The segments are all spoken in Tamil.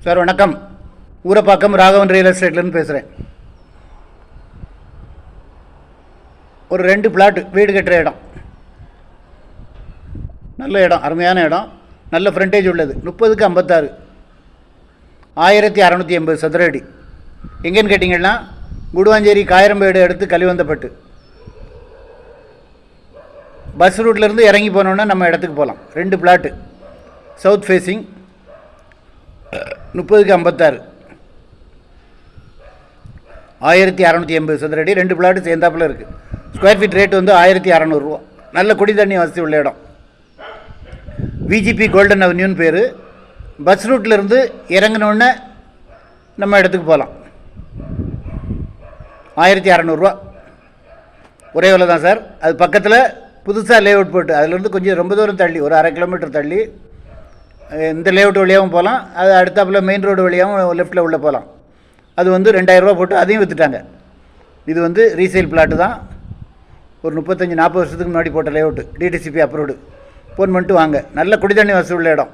சார் வணக்கம். ஊரப்பாக்கம் ராகவன் ரியல் எஸ்டேட்லேருந்து பேசுகிறேன். ஒரு 2 பிளாட்டு வீடு கட்டுற இடம், நல்ல இடம், அருமையான இடம், நல்ல ஃப்ரண்டேஜ் உள்ளது. 30க்கு 56, 1680 சதுர அடி. எங்கேன்னு கேட்டிங்கன்னா குடுவாஞ்சேரி காயரம்பேடு அடுத்து கலிவந்தப்பட்டு பஸ் ரூட்லேருந்து இறங்கி போனோன்னா நம்ம இடத்துக்கு போகலாம். 2 பிளாட்டு சவுத் ஃபேஸிங், 30க்கு 56, 1680 சதுர அடி. 2 பிளாட்டு சேர்ந்தாப்பில் இருக்குது. ஸ்கொயர் ஃபீட் ரேட்டு வந்து 1600 ரூபா. நல்ல குடி தண்ணி வசதி உள்ள இடம். விஜிபி கோல்டன் அவென்யூன்னு பேர். பஸ் ரூட்லேருந்து இறங்கினோடனே நம்ம இடத்துக்கு போகலாம். 1600 ரூபா ஒரே விலை தான் சார். அது பக்கத்தில் புதுசாக லேஅவுட் போட்டு அதுலேருந்து கொஞ்சம் ரொம்ப தூரம் தள்ளி ஒரு 1/2 கிலோமீட்டர் தள்ளி இந்த லேஅவுட் வழியாகவும் போகலாம். அது அடுத்தாப்பில் மெயின் ரோடு வழியாகவும் லெஃப்ட்டில் உள்ளே போகலாம். அது வந்து 2000 ரூபா போட்டு அதையும் விற்றுட்டாங்க. இது வந்து ரீசேல் பிளாட்டு தான். ஒரு 35-40 வருஷத்துக்கு முன்னாடி போட்ட லேஅவுட்டு, டிடிசிபி அப்ரூவ்டு. ஃபோன் பண்ணிட்டு வாங்க. நல்ல குடிதண்ணி வசதி உள்ள இடம்.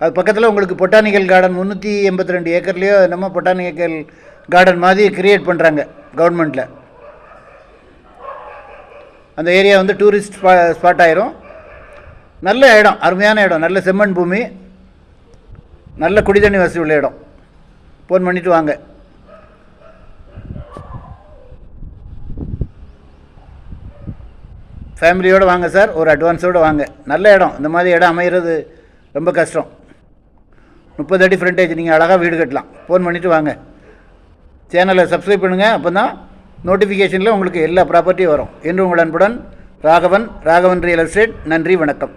அது பக்கத்தில் உங்களுக்கு பொட்டானிக்கல் கார்டன் 382 ஏக்கர்லேயோ நம்ம பொட்டானிக்கல் கார்டன் மாதிரி கிரியேட் பண்ணுறாங்க கவர்மெண்ட்டில். அந்த ஏரியா வந்து டூரிஸ்ட் ஸ்பாட் ஆயிரும். நல்ல இடம், அருமையான இடம், நல்ல செம்மண் பூமி, நல்ல குடிதண்ணி வசதி உள்ள இடம். ஃபோன் பண்ணிவிட்டு வாங்க. ஃபேமிலியோடு வாங்க சார், ஒரு அட்வான்ஸோடு வாங்க. நல்ல இடம். இந்த மாதிரி இடம் அமைகிறது ரொம்ப கஷ்டம். 30 அடி ஃப்ரண்டேஜ், நீங்கள் அழகாக வீடு கட்டலாம். ஃபோன் பண்ணிவிட்டு வாங்க. சேனலை சப்ஸ்கிரைப் பண்ணுங்கள். அப்போ தான் நோட்டிஃபிகேஷனில் உங்களுக்கு எல்லா ப்ராப்பர்ட்டியும் வரும். என்று உங்கள் அன்புடன் ராகவன் ரியல் எஸ்டேட். நன்றி, வணக்கம்.